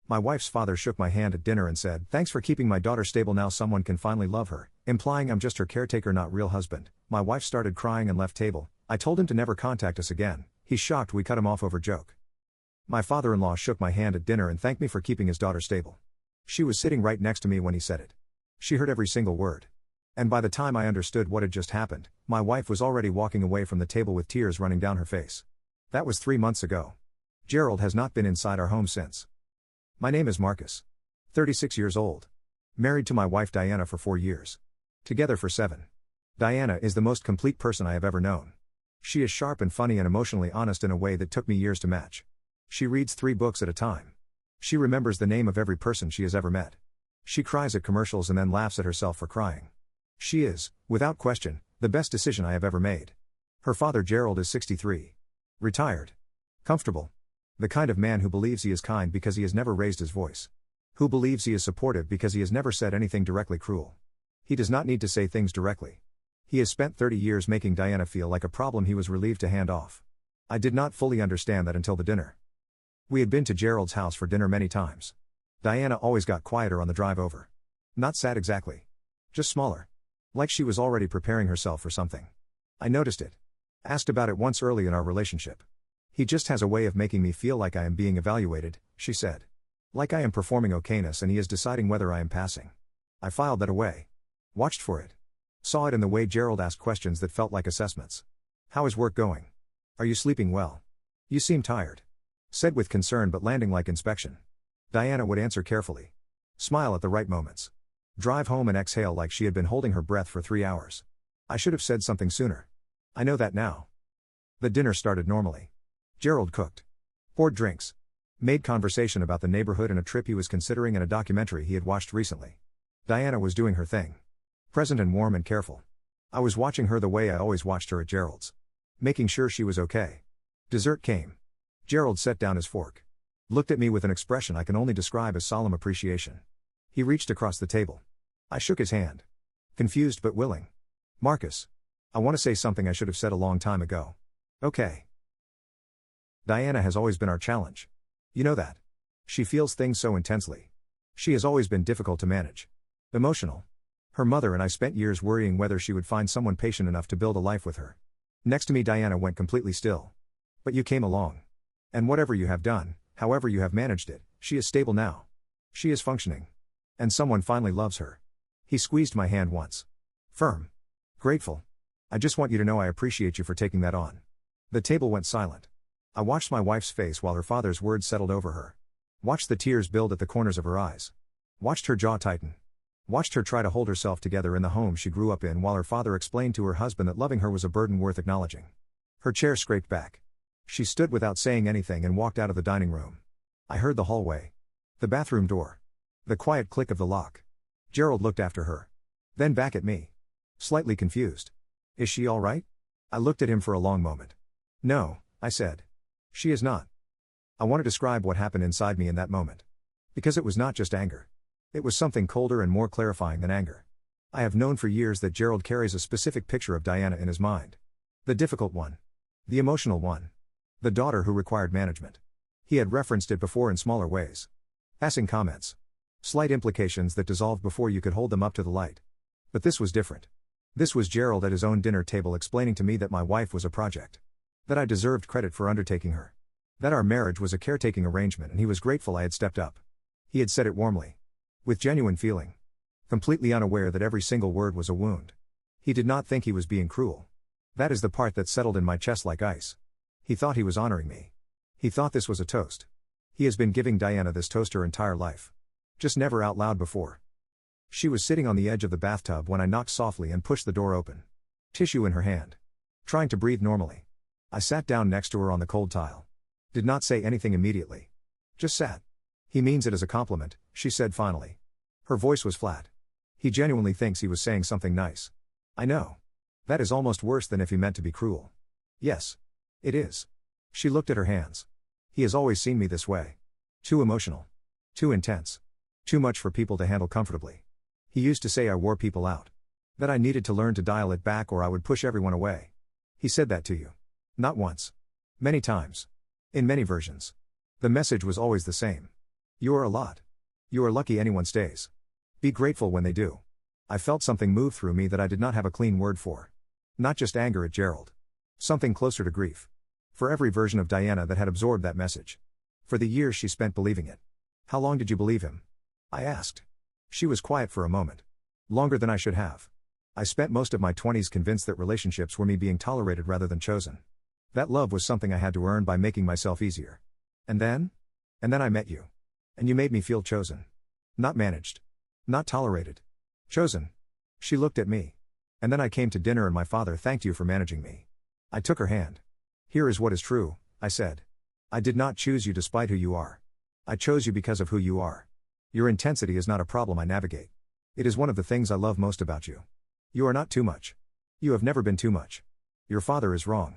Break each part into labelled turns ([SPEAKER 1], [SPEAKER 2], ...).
[SPEAKER 1] My wife's father shook my hand at dinner and said, "Thanks for keeping my daughter stable, now someone can finally love her," implying I'm just her caretaker, not real husband. My wife started crying and left table. I told him to never contact us again. He's shocked we cut him off over joke. My father-in-law shook my hand at dinner and thanked me for keeping his daughter stable. She was sitting right next to me when he said it. She heard every single word. And by the time I understood what had just happened, my wife was already walking away from the table with tears running down her face. That was 3 months ago. Gerald has not been inside our home since. My name is Marcus. 36 years old. Married to my wife Diana for 4 years. Together for 7. Diana is the most complete person I have ever known. She is sharp and funny and emotionally honest in a way that took me years to match. She reads 3 books at a time. She remembers the name of every person she has ever met. She cries at commercials and then laughs at herself for crying. She is, without question, the best decision I have ever made. Her father Gerald is 63. Retired. Comfortable. The kind of man who believes he is kind because he has never raised his voice. Who believes he is supportive because he has never said anything directly cruel. He does not need to say things directly. He has spent 30 years making Diana feel like a problem he was relieved to hand off. I did not fully understand that until the dinner. We had been to Gerald's house for dinner many times. Diana always got quieter on the drive over. Not sad exactly. Just smaller. Like she was already preparing herself for something. I noticed it. Asked about it once early in our relationship. "He just has a way of making me feel like I am being evaluated," she said. "Like I am performing okayness and he is deciding whether I am passing." I filed that away. Watched for it. Saw it in the way Gerald asked questions that felt like assessments. "How is work going? Are you sleeping well? You seem tired." Said with concern but landing like inspection. Diana would answer carefully. Smile at the right moments. Drive home and exhale like she had been holding her breath for 3 hours. I should have said something sooner. I know that now. The dinner started normally. Gerald cooked. Poured drinks. Made conversation about the neighborhood and a trip he was considering and a documentary he had watched recently. Diana was doing her thing. Present and warm and careful. I was watching her the way I always watched her at Gerald's. Making sure she was okay. Dessert came. Gerald set down his fork. Looked at me with an expression I can only describe as solemn appreciation. He reached across the table. I shook his hand. Confused but willing. "Marcus. I want to say something I should have said a long time ago." "Okay." Diana has always been our challenge. You know that. She feels things so intensely. She has always been difficult to manage. Emotional. Her mother and I spent years worrying whether she would find someone patient enough to build a life with her. Next to me Diana went completely still. But you came along. And whatever you have done, however you have managed it, she is stable now. She is functioning. And someone finally loves her. He squeezed my hand once. Firm. Grateful. "I just want you to know I appreciate you for taking that on." The table went silent. I watched my wife's face while her father's words settled over her. Watched the tears build at the corners of her eyes. Watched her jaw tighten. Watched her try to hold herself together in the home she grew up in while her father explained to her husband that loving her was a burden worth acknowledging. Her chair scraped back. She stood without saying anything and walked out of the dining room. I heard the hallway. The bathroom door. The quiet click of the lock. Gerald looked after her. Then back at me. Slightly confused. "Is she all right?" I looked at him for a long moment. "No," I said. "She is not." I want to describe what happened inside me in that moment. Because it was not just anger. It was something colder and more clarifying than anger. I have known for years that Gerald carries a specific picture of Diana in his mind. The difficult one. The emotional one. The daughter who required management. He had referenced it before in smaller ways. Passing comments. Slight implications that dissolved before you could hold them up to the light. But this was different. This was Gerald at his own dinner table explaining to me that my wife was a project. That I deserved credit for undertaking her. That our marriage was a caretaking arrangement and he was grateful I had stepped up. He had said it warmly. With genuine feeling. Completely unaware that every single word was a wound. He did not think he was being cruel. That is the part that settled in my chest like ice. He thought he was honoring me. He thought this was a toast. He has been giving Diana this toast her entire life. Just never out loud before. She was sitting on the edge of the bathtub when I knocked softly and pushed the door open. Tissue in her hand. Trying to breathe normally. I sat down next to her on the cold tile. Did not say anything immediately. Just sat. "He means it as a compliment," she said finally. Her voice was flat. "He genuinely thinks he was saying something nice." "I know. That is almost worse than if he meant to be cruel." "Yes. It is." She looked at her hands. "He has always seen me this way. Too emotional. Too intense. Too much for people to handle comfortably. He used to say I wore people out. That I needed to learn to dial it back or I would push everyone away. He said that to you. Not once. Many times. In many versions. The message was always the same. You are a lot. You are lucky anyone stays. Be grateful when they do. I felt something move through me that I did not have a clean word for. Not just anger at Gerald. Something closer to grief. For every version of Diana that had absorbed that message. For the years she spent believing it. How long did you believe him? I asked. She was quiet for a moment. Longer than I should have. I spent most of my 20s convinced that relationships were me being tolerated rather than chosen. That love was something I had to earn by making myself easier. And then? And then I met you. And you made me feel chosen. Not managed. Not tolerated. Chosen. She looked at me. And then I came to dinner and my father thanked you for managing me. I took her hand. Here is what is true, I said. I did not choose you despite who you are. I chose you because of who you are. Your intensity is not a problem I navigate. It is one of the things I love most about you. You are not too much. You have never been too much. Your father is wrong.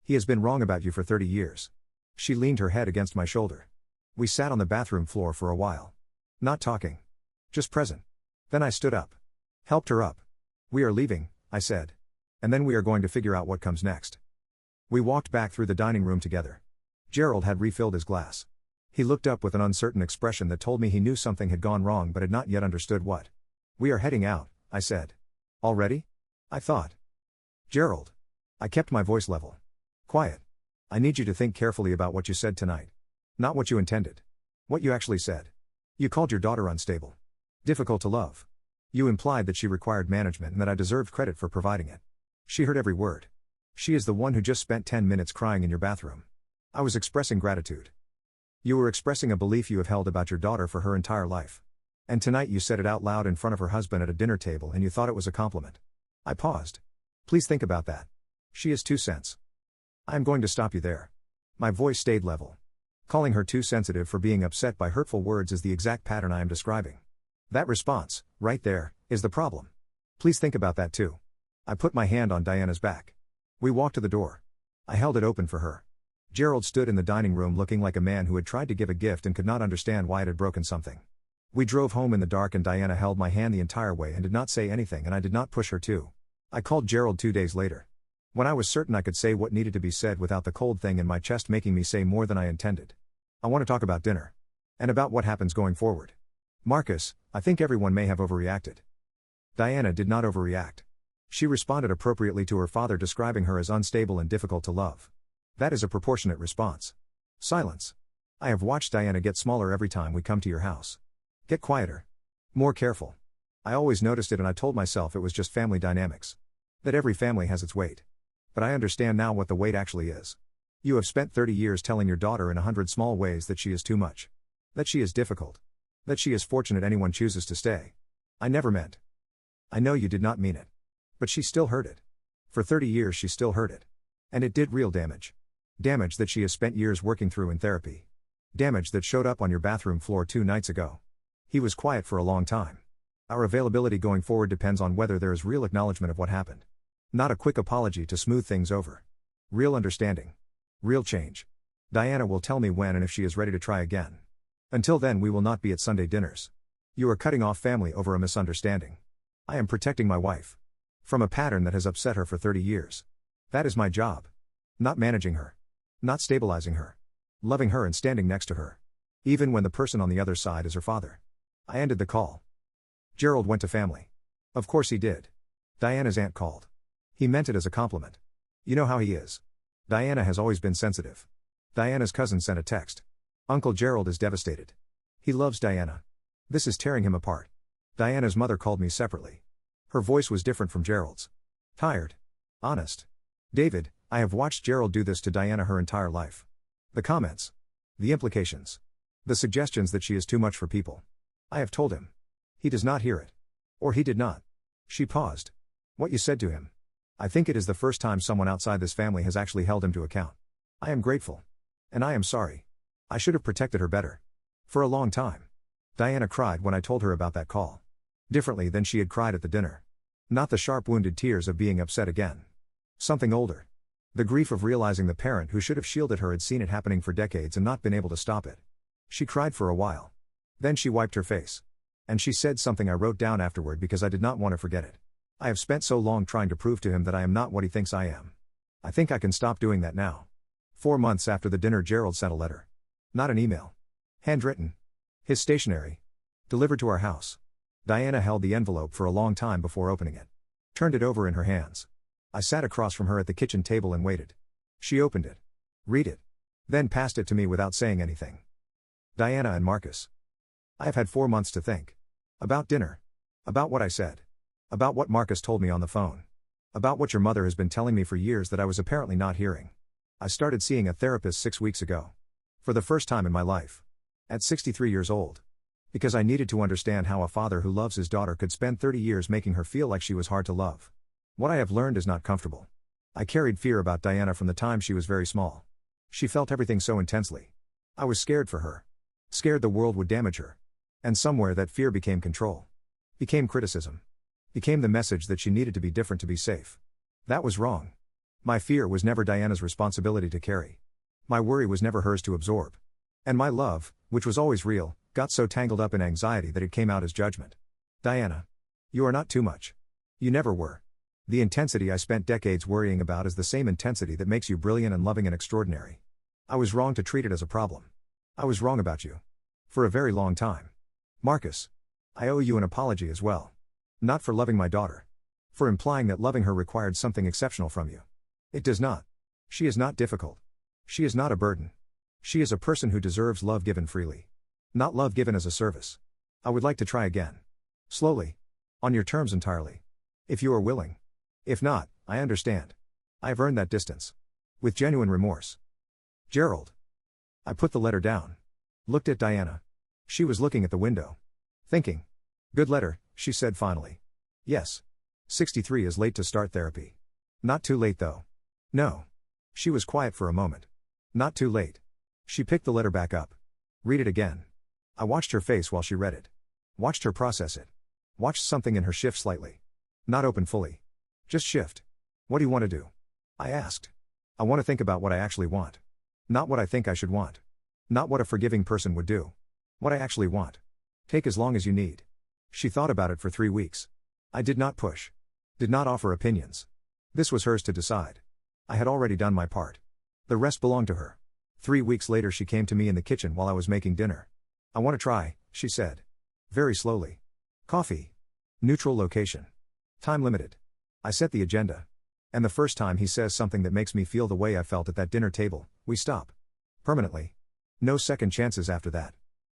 [SPEAKER 1] He has been wrong about you for 30 years. She leaned her head against my shoulder. We sat on the bathroom floor for a while. Not talking. Just present. Then I stood up. Helped her up. We are leaving, I said. And then we are going to figure out what comes next. We walked back through the dining room together. Gerald had refilled his glass. He looked up with an uncertain expression that told me he knew something had gone wrong but had not yet understood what. We are heading out, I said. Already? I thought. Gerald. I kept my voice level. Quiet. I need you to think carefully about what you said tonight. Not what you intended. What you actually said. You called your daughter unstable. Difficult to love. You implied that she required management and that I deserved credit for providing it. She heard every word. She is the one who just spent 10 minutes crying in your bathroom. I was expressing gratitude. You were expressing a belief you have held about your daughter for her entire life. And tonight you said it out loud in front of her husband at a dinner table and you thought it was a compliment. I paused. Please think about that. She is 2 cents. I am going to stop you there. My voice stayed level. Calling her too sensitive for being upset by hurtful words is the exact pattern I am describing. That response, right there, is the problem. Please think about that too. I put my hand on Diana's back. We walked to the door. I held it open for her. Gerald stood in the dining room looking like a man who had tried to give a gift and could not understand why it had broken something. We drove home in the dark and Diana held my hand the entire way and did not say anything and I did not push her to. I called Gerald 2 days later. When I was certain I could say what needed to be said without the cold thing in my chest making me say more than I intended. I want to talk about dinner. And about what happens going forward. Marcus, I think everyone may have overreacted. Diana did not overreact. She responded appropriately to her father describing her as unstable and difficult to love. That is a proportionate response. Silence. I have watched Diana get smaller every time we come to your house. Get quieter. More careful. I always noticed it and I told myself it was just family dynamics. That every family has its weight. But I understand now what the weight actually is. You have spent 30 years telling your daughter in 100 small ways that she is too much. That she is difficult. That she is fortunate anyone chooses to stay. I never meant. I know you did not mean it. But she still heard it. For 30 years she still heard it. And it did real damage. Damage that she has spent years working through in therapy. Damage that showed up on your bathroom floor 2 nights ago. He was quiet for a long time. Our availability going forward depends on whether there is real acknowledgement of what happened. Not a quick apology to smooth things over. Real understanding. Real change. Diana will tell me when and if she is ready to try again. Until then we will not be at Sunday dinners. You are cutting off family over a misunderstanding. I am protecting my wife. From a pattern that has upset her for 30 years. That is my job. Not managing her. Not stabilizing her. Loving her and standing next to her. Even when the person on the other side is her father. I ended the call. Gerald went to family. Of course he did. Diana's aunt called. He meant it as a compliment. You know how he is. Diana has always been sensitive. Diana's cousin sent a text. Uncle Gerald is devastated. He loves Diana. This is tearing him apart. Diana's mother called me separately. Her voice was different from Gerald's. Tired. Honest. David, I have watched Gerald do this to Diana her entire life. The comments. The implications. The suggestions that she is too much for people. I have told him. He does not hear it. Or he did not. She paused. What you said to him. I think it is the first time someone outside this family has actually held him to account. I am grateful. And I am sorry. I should have protected her better. For a long time. Diana cried when I told her about that call. Differently than she had cried at the dinner. Not the sharp wounded tears of being upset again. Something older. The grief of realizing the parent who should have shielded her had seen it happening for decades and not been able to stop it. She cried for a while. Then she wiped her face. And she said something I wrote down afterward because I did not want to forget it. I have spent so long trying to prove to him that I am not what he thinks I am. I think I can stop doing that now. 4 months after the dinner Gerald sent a letter. Not an email. Handwritten. His stationery. Delivered to our house. Diana held the envelope for a long time before opening it. Turned it over in her hands. I sat across from her at the kitchen table and waited. She opened it. Read it. Then passed it to me without saying anything. Diana and Marcus. I have had 4 months to think. About dinner. About what I said. About what Marcus told me on the phone. About what your mother has been telling me for years that I was apparently not hearing. I started seeing a therapist 6 weeks ago. For the first time in my life. At 63 years old. Because I needed to understand how a father who loves his daughter could spend 30 years making her feel like she was hard to love. What I have learned is not comfortable. I carried fear about Diana from the time she was very small. She felt everything so intensely. I was scared for her. Scared the world would damage her. And somewhere that fear became control. Became criticism. Became the message that she needed to be different to be safe. That was wrong. My fear was never Diana's responsibility to carry. My worry was never hers to absorb. And my love, which was always real, got so tangled up in anxiety that it came out as judgment. Diana. You are not too much. You never were. The intensity I spent decades worrying about is the same intensity that makes you brilliant and loving and extraordinary. I was wrong to treat it as a problem. I was wrong about you. For a very long time. Marcus. I owe you an apology as well. Not for loving my daughter. For implying that loving her required something exceptional from you. It does not. She is not difficult. She is not a burden. She is a person who deserves love given freely. Not love given as a service. I would like to try again. Slowly. On your terms entirely. If you are willing. If not, I understand. I have earned that distance. With genuine remorse. Gerald. I put the letter down. Looked at Diana. She was looking at the window. Thinking. Good letter, she said finally. Yes. 63 is late to start therapy. Not too late though. No. She was quiet for a moment. Not too late. She picked the letter back up. Read it again. I watched her face while she read it. Watched her process it. Watched something in her shift slightly. Not open fully. Just shift. What do you want to do? I asked. I want to think about what I actually want. Not what I think I should want. Not what a forgiving person would do. What I actually want. Take as long as you need. She thought about it for 3 weeks. I did not push. Did not offer opinions. This was hers to decide. I had already done my part. The rest belonged to her. 3 weeks later she came to me in the kitchen while I was making dinner. I want to try, she said. Very slowly. Coffee. Neutral location. Time limited. I set the agenda. And the first time he says something that makes me feel the way I felt at that dinner table, we stop. Permanently. No second chances after that.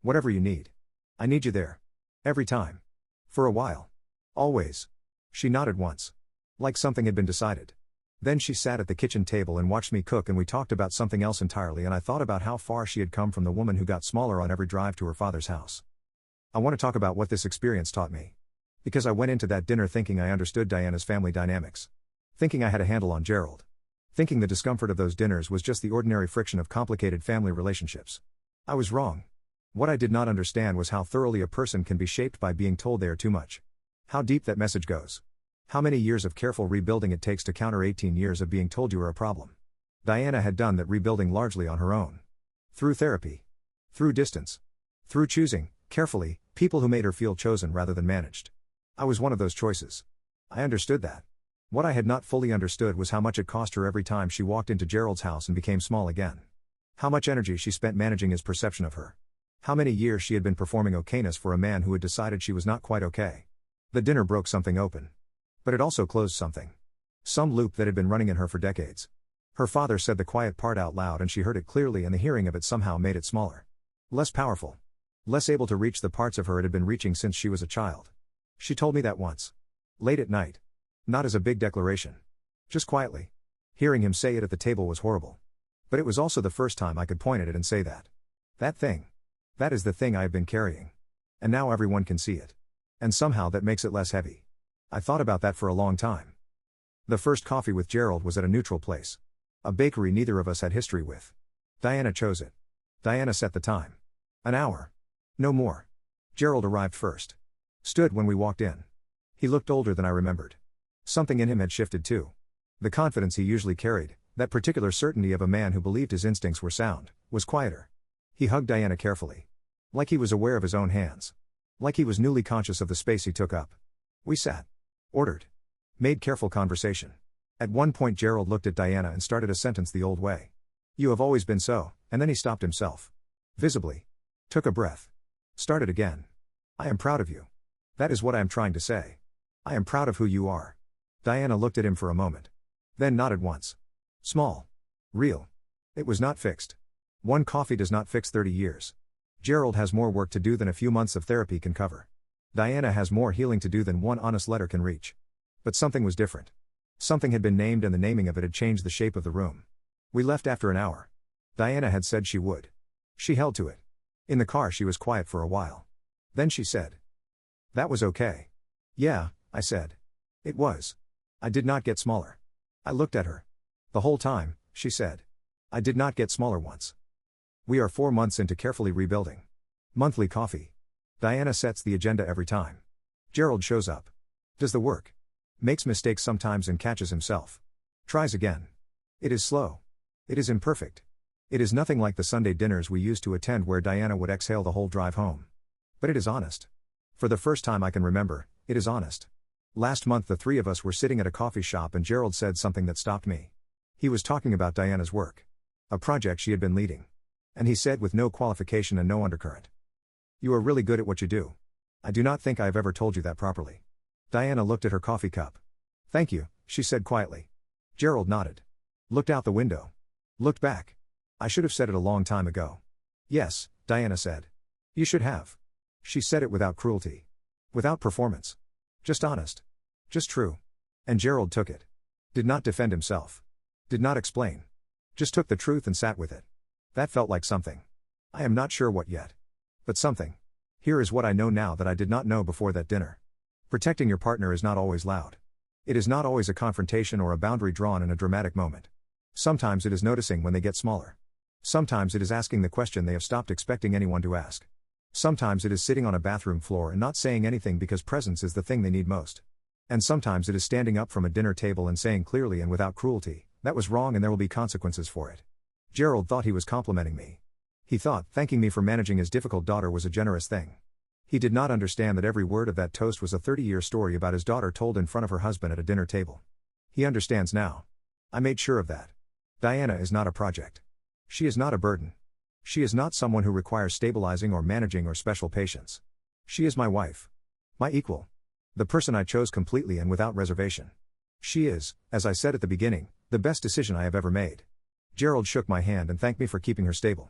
[SPEAKER 1] Whatever you need. I need you there. Every time. For a while. Always. She nodded once. Like something had been decided. Then she sat at the kitchen table and watched me cook and we talked about something else entirely and I thought about how far she had come from the woman who got smaller on every drive to her father's house. I want to talk about what this experience taught me. Because I went into that dinner thinking I understood Diana's family dynamics. Thinking I had a handle on Gerald. Thinking the discomfort of those dinners was just the ordinary friction of complicated family relationships. I was wrong. What I did not understand was how thoroughly a person can be shaped by being told they are too much. How deep that message goes. How many years of careful rebuilding it takes to counter 18 years of being told you are a problem. Diana had done that rebuilding largely on her own. Through therapy. Through distance. Through choosing, carefully, people who made her feel chosen rather than managed. I was one of those choices. I understood that. What I had not fully understood was how much it cost her every time she walked into Gerald's house and became small again. How much energy she spent managing his perception of her. How many years she had been performing okayness for a man who had decided she was not quite okay. The dinner broke something open. But it also closed something. Some loop that had been running in her for decades. Her father said the quiet part out loud and she heard it clearly and the hearing of it somehow made it smaller. Less powerful. Less able to reach the parts of her it had been reaching since she was a child. She told me that once. Late at night. Not as a big declaration. Just quietly. Hearing him say it at the table was horrible. But it was also the first time I could point at it and say that. That thing. That is the thing I have been carrying. And now everyone can see it. And somehow that makes it less heavy. I thought about that for a long time. The first coffee with Gerald was at a neutral place. A bakery neither of us had history with. Diana chose it. Diana set the time. An hour. No more. Gerald arrived first. Stood when we walked in. He looked older than I remembered. Something in him had shifted too. The confidence he usually carried, that particular certainty of a man who believed his instincts were sound, was quieter. He hugged Diana carefully. Like he was aware of his own hands. Like he was newly conscious of the space he took up. We sat. Ordered. Made careful conversation. At one point Gerald looked at Diana and started a sentence the old way. You have always been so, and then he stopped himself. Visibly. Took a breath. Start it again. I am proud of you. That is what I am trying to say. I am proud of who you are. Diana looked at him for a moment. Then nodded once. Small. Real. It was not fixed. One coffee does not fix 30 years. Gerald has more work to do than a few months of therapy can cover. Diana has more healing to do than one honest letter can reach. But something was different. Something had been named and the naming of it had changed the shape of the room. We left after an hour. Diana had said she would. She held to it. In the car she was quiet for a while. Then she said. That was okay. Yeah, I said. It was. I did not get smaller. I looked at her. The whole time, she said. I did not get smaller once. We are 4 months into carefully rebuilding. Monthly coffee. Diana sets the agenda every time. Gerald shows up. Does the work. Makes mistakes sometimes and catches himself. Tries again. It is slow. It is imperfect. It is nothing like the Sunday dinners we used to attend where Diana would exhale the whole drive home. But it is honest. For the first time I can remember, it is honest. Last month the three of us were sitting at a coffee shop and Gerald said something that stopped me. He was talking about Diana's work. A project she had been leading. And he said with no qualification and no undercurrent. You are really good at what you do. I do not think I have ever told you that properly. Diana looked at her coffee cup. Thank you, she said quietly. Gerald nodded. Looked out the window. Looked back. I should have said it a long time ago. Yes, Diana said. You should have. She said it without cruelty. Without performance. Just honest. Just true. And Gerald took it. Did not defend himself. Did not explain. Just took the truth and sat with it. That felt like something. I am not sure what yet. But something. Here is what I know now that I did not know before that dinner. Protecting your partner is not always loud. It is not always a confrontation or a boundary drawn in a dramatic moment. Sometimes it is noticing when they get smaller. Sometimes it is asking the question they have stopped expecting anyone to ask. Sometimes it is sitting on a bathroom floor and not saying anything because presence is the thing they need most. And sometimes it is standing up from a dinner table and saying clearly and without cruelty, that was wrong and there will be consequences for it. Gerald thought he was complimenting me. He thought thanking me for managing his difficult daughter was a generous thing. He did not understand that every word of that toast was a 30-year story about his daughter told in front of her husband at a dinner table. He understands now. I made sure of that. Diana is not a project. She is not a burden. She is not someone who requires stabilizing or managing or special patience. She is my wife. My equal. The person I chose completely and without reservation. She is, as I said at the beginning, the best decision I have ever made. Gerald shook my hand and thanked me for keeping her stable.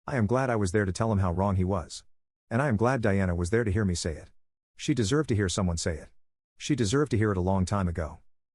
[SPEAKER 1] I am glad I was there to tell him how wrong he was. And I am glad Diana was there to hear me say it. She deserved to hear someone say it. She deserved to hear it a long time ago.